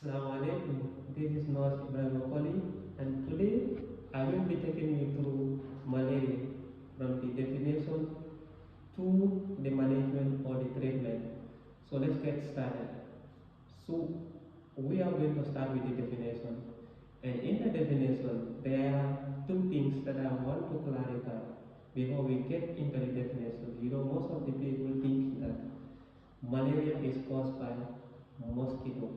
Assalamu alaikum. This is Naz Ibrahim, and today I will be taking you through malaria from the definition to the management or the treatment. So let's get started. So we are going to start with the definition. And in the definition, there are two things that I want to clarify before we get into the definition. Most of the people think that malaria is caused by mosquito.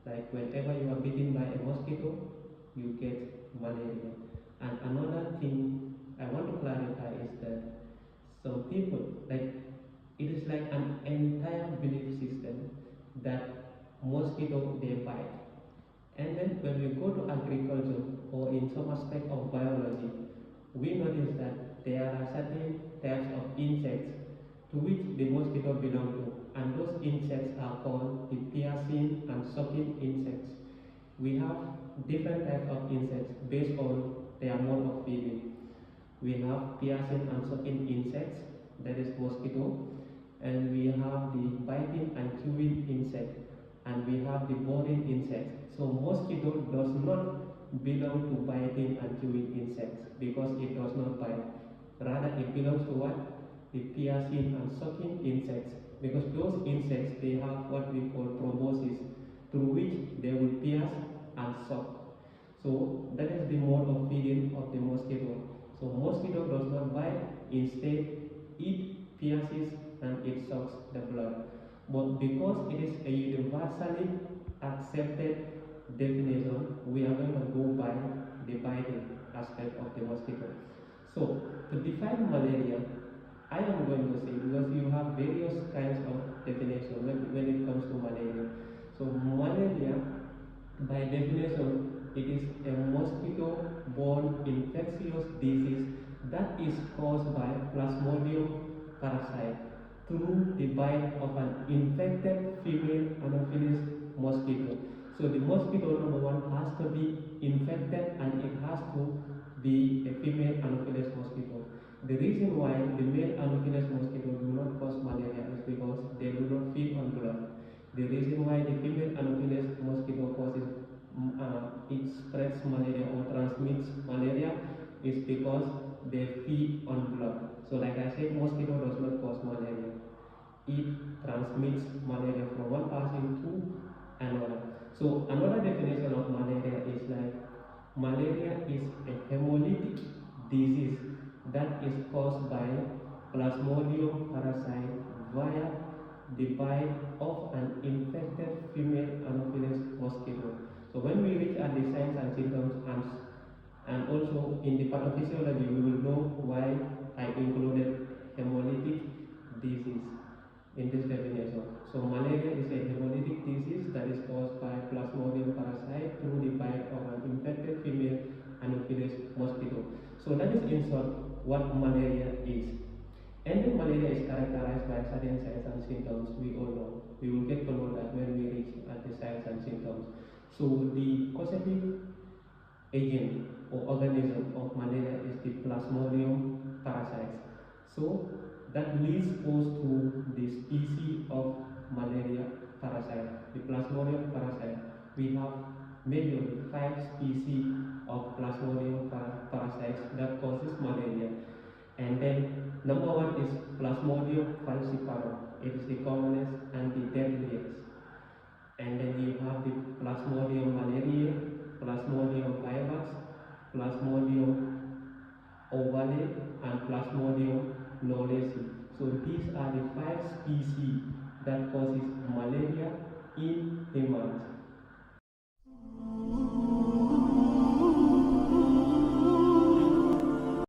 Like whenever you are bitten by a mosquito, you get malaria. And another thing I want to clarify is that some people, like, it is like an entire belief system that mosquito they bite. And then when we go to agriculture or in some aspect of biology, we notice that there are certain types of insects to which the mosquito belong to, and those insects are called the piercing and sucking insects. We have different types of insects based on their mode of feeding. We have piercing and sucking insects, that is mosquito, and we have the biting and chewing insect, and we have the boring insects. So mosquito does not belong to biting and chewing insects because it does not bite. Rather, it belongs to what? The piercing and sucking insects, because those insects they have what we call proboscis, through which they will pierce and suck. So that is the mode of feeding of the mosquito. So mosquito does not bite, instead it pierces and it sucks the blood. But because it is a universally accepted definition, we are going to go by the biting aspect of the mosquito. So to define malaria, I am going to say, because you have various kinds of definition when it comes to malaria. So malaria, by definition, it is a mosquito-borne infectious disease that is caused by Plasmodium parasite through the bite of an infected female Anopheles mosquito. So the mosquito number one has to be infected and it has to be a female Anopheles mosquito. The reason why the male Anopheles mosquito do not cause malaria is because they do not feed on blood. The reason why the female Anopheles mosquito causes it spreads malaria or transmits malaria is because they feed on blood. So like I said, mosquito does not cause malaria. It transmits malaria from one person to another. So another definition of malaria is like malaria is a hemolytic disease that is caused by Plasmodium parasite via the bite of an infected female Anopheles mosquito. So when we reach at the signs and symptoms and also in the pathophysiology, we will know why I included hemolytic disease in this definition. So malaria is a hemolytic disease that is caused by Plasmodium parasite through the bite of an infected female Anopheles mosquito. So that is in short what malaria is. And then malaria is characterized by certain signs and symptoms we all know. We will get to know that when we reach at the signs and symptoms. So the causative agent or organism of malaria is the Plasmodium parasites. So that leads us to the species of malaria parasite, the Plasmodium parasite. We have majorly 5 species of Plasmodium parasites that causes malaria. And then number one is Plasmodium falciparum. It is the commonest and the deadliest. And then you have the Plasmodium malariae, Plasmodium vivax, Plasmodium ovale, and Plasmodium knowlesi. So these are the 5 species that causes malaria in humans.